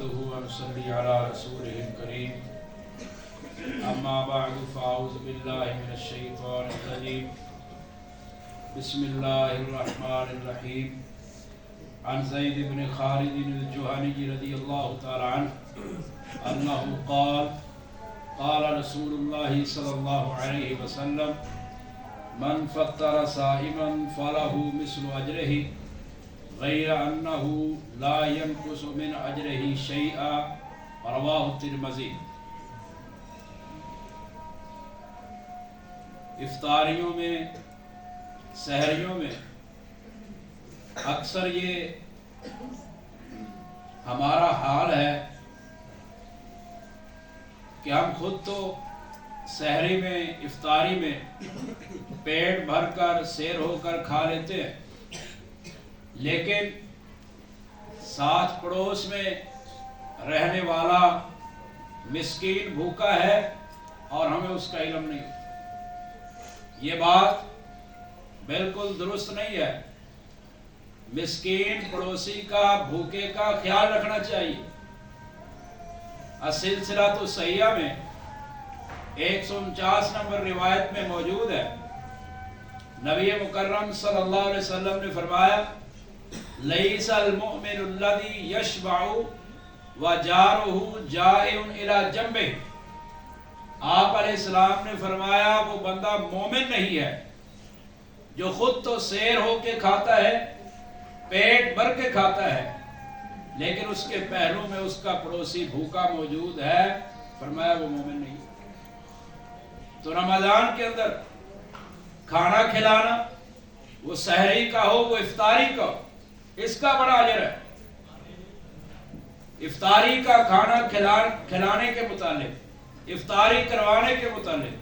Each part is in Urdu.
نحمده ونصلي على رسوله الكريم اما بعد فاعوذ بالله من الشيطان الرجيم بسم الله الرحمن الرحيم عن زيد بن خالد الجهني رضي الله تعالى عنه انه قال قال رسول الله صلى الله عليه وسلم من فطر صائما فله مثل اجره غیر انه لا ينقص من اجره شيئا رواه الترمذی۔ افطاریوں میں، سحریوں میں اکثر یہ ہمارا حال ہے کہ ہم خود تو سحری میں، افطاری میں پیٹ بھر کر سیر ہو کر کھا لیتے ہیں، لیکن ساتھ پڑوس میں رہنے والا مسکین بھوکا ہے اور ہمیں اس کا علم نہیں ہوتا۔ یہ بات بالکل درست نہیں ہے۔ مسکین پڑوسی کا، بھوکے کا خیال رکھنا چاہیے۔ السلسلۃ الصحیحہ میں 149 نمبر روایت میں موجود ہے، نبی مکرم صلی اللہ علیہ وسلم نے فرمایا لیس المؤمن الذی یشبع وجارہ جائع الی جنبہ۔ آپ علیہ السلام نے فرمایا وہ بندہ مومن نہیں ہے جو خود تو سیر ہو کے کھاتا ہے، پیٹ بھر کے کھاتا ہے، لیکن اس کے پہلو میں اس کا پڑوسی بھوکا موجود ہے، فرمایا وہ مومن نہیں ہے۔ تو رمضان کے اندر کھانا کھلانا، وہ سحری کا ہو، وہ افطاری کا ہو، اس کا بڑا اجر ہے۔ افطاری کا کھانا کھلانے کے متعلق، افطاری کروانے کے متعلق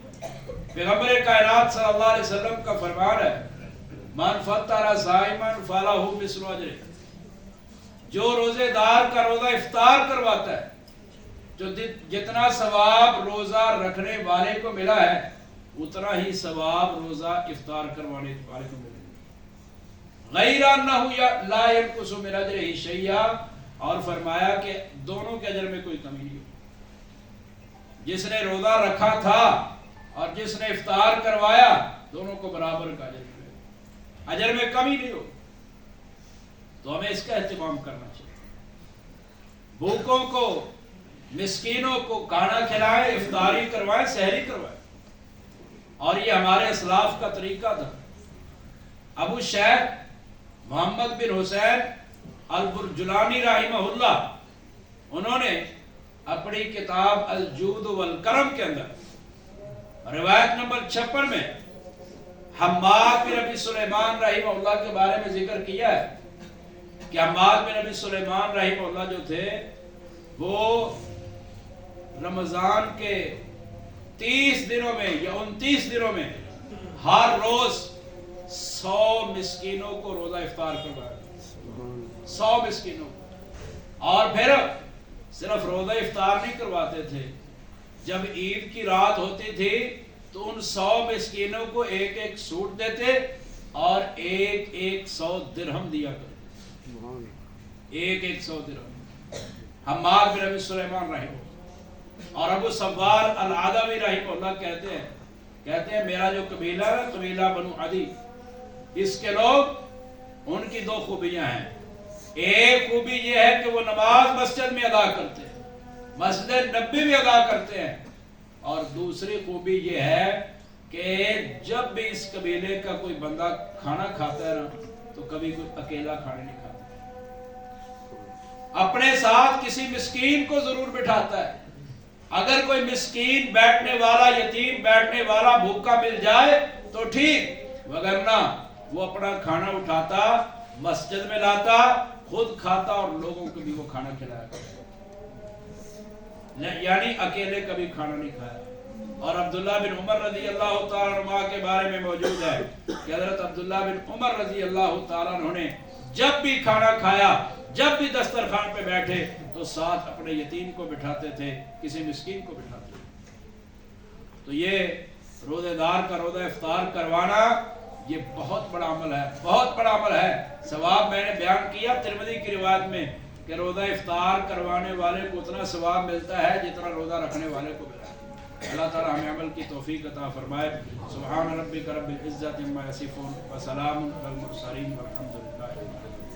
پیغمبر کائنات صلی اللہ علیہ وسلم کا فرمان ہے من فطر صائما فلہ مثل اجرہ۔ جو روزے دار کا روزہ افطار کرواتا ہے، جو جتنا ثواب روزہ رکھنے والے کو ملا ہے اتنا ہی ثواب روزہ افطار کروانے والے کو ملے۔ غیر انہ لا ینقص من اجرہ شیئا، اور فرمایا کہ دونوں کے اجر میں کوئی کمی نہیں ہو۔ جس نے روزہ رکھا تھا اور جس نے افطار کروایا، دونوں کو برابر کا اجر ملے، اجر میں کمی نہیں ہو۔ تو ہمیں اس کا اہتمام کرنا چاہیے۔ بھوکوں کو، مسکینوں کو کھانا کھلائیں، افطاری کروائیں، سحری کروائیں، اور یہ ہمارے اسلاف کا طریقہ تھا۔ ابو شیخ محمد بن حسین البرجلانی رحمہ اللہ، انہوں نے اپنی کتاب الجود والکرم کے اندر روایت نمبر 56 میں حماد بن ابی سلیمان رحمہ اللہ کے بارے میں ذکر کیا ہے کہ حماد بن ابی سلیمان رحمہ اللہ جو تھے وہ رمضان کے 30 دنوں میں یا 29 دنوں میں ہر روز 100 مسکینوں کو روزہ افطار کروایا، 100 مسکینوں کو۔ اور پھر صرف روزہ افطار نہیں کرواتے تھے، جب عید کی رات ہوتی تھی تو ان 100 مسکینوں کو ایک ایک سوٹ دیتے اور ایک 100 درہم دیا کرتے، ایک 100 درہم۔ حماد بن ابی سلیمان رحمہ اللہ اور ابو سوار العدوی رحمہ اللہ کہتے ہیں میرا جو قبیلہ ہے، قبیلہ بنو عدی، اس کے لوگ، ان کی 2 خوبیاں ہیں۔ ایک خوبی یہ ہے کہ وہ نماز مسجد میں ادا کرتے ہیں، مسجد نبی میں ادا کرتے ہیں، اور دوسری خوبی یہ ہے کہ جب بھی اس قبیلے کا کوئی بندہ کھانا کھاتا ہے نا تو کبھی کوئی اکیلا کھانا نہیں کھاتا، اپنے ساتھ کسی مسکین کو ضرور بٹھاتا ہے۔ اگر کوئی مسکین بیٹھنے والا، یتیم بیٹھنے والا بھوکا مل جائے تو ٹھیک، وگرنہ وہ اپنا کھانا اٹھاتا، مسجد میں لاتا، خود کھاتا اور لوگوں کو بھی وہ کھانا کھلایا کرتا، یعنی اکیلے کبھی کھانا نہیں کھایا۔ اور عبداللہ بن عمر رضی اللہ تعالیٰ عنہ کے بارے میں موجود ہے کہ حضرت عبداللہ بن عمر رضی اللہ تعالیٰ عنہ نے جب بھی کھانا کھایا، جب بھی دسترخوان پہ بیٹھے تو ساتھ اپنے یتیم کو بٹھاتے تھے، کسی مسکین کو بٹھاتے تھے۔ تو یہ روزے دار کا روزہ افطار کروانا یہ بہت بڑا عمل ہے، بہت بڑا عمل ہے۔ ثواب میں نے بیان کیا ترمذی کی روایت میں کہ روزہ افطار کروانے والے کو اتنا ثواب ملتا ہے جتنا روزہ رکھنے والے کو ملا ہے۔ اللہ تعالیٰ ہمیں عمل کی توفیق عطا فرمائے۔ سبحان ربک رب العزت عما یصفون وسلام علی المرسلین والحمد للہ۔